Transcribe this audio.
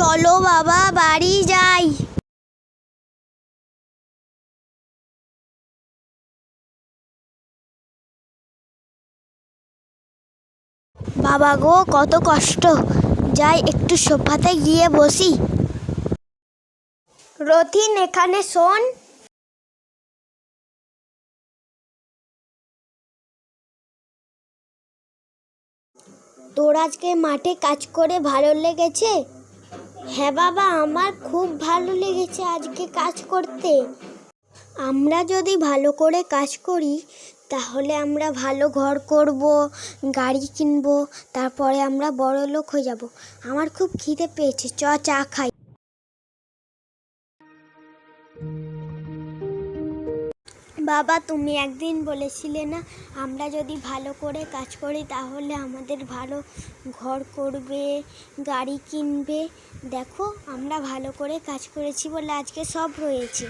চলো বাবা বাড়ি যাই। বাবা গো কত কষ্ট, যাই একটু সোফাতে গিয়ে বসি। রথিন এখানে শোন। তোর আজকে মাঠে কাজ করে ভালো লেগেছে? হ্যাঁ বাবা, আমার খুব ভালো লেগেছে আজকে কাজ করতে। আমরা যদি ভালো করে কাজ করি তাহলে আমরা ভালো ঘর করব, গাড়ি কিনবো, তারপরে আমরা বড়লোক হয়ে যাব। আমার খুব খিদে পেয়েছে, চা খাই। বাবা তুমি একদিন বলেছিলে না আমরা যদি ভালো করে কাজ করি তাহলে আমাদের ভালো ঘর করবে, গাড়ি কিনবে। দেখো আমরা ভালো করে কাজ করেছি বলে আজকে সব রয়েছে।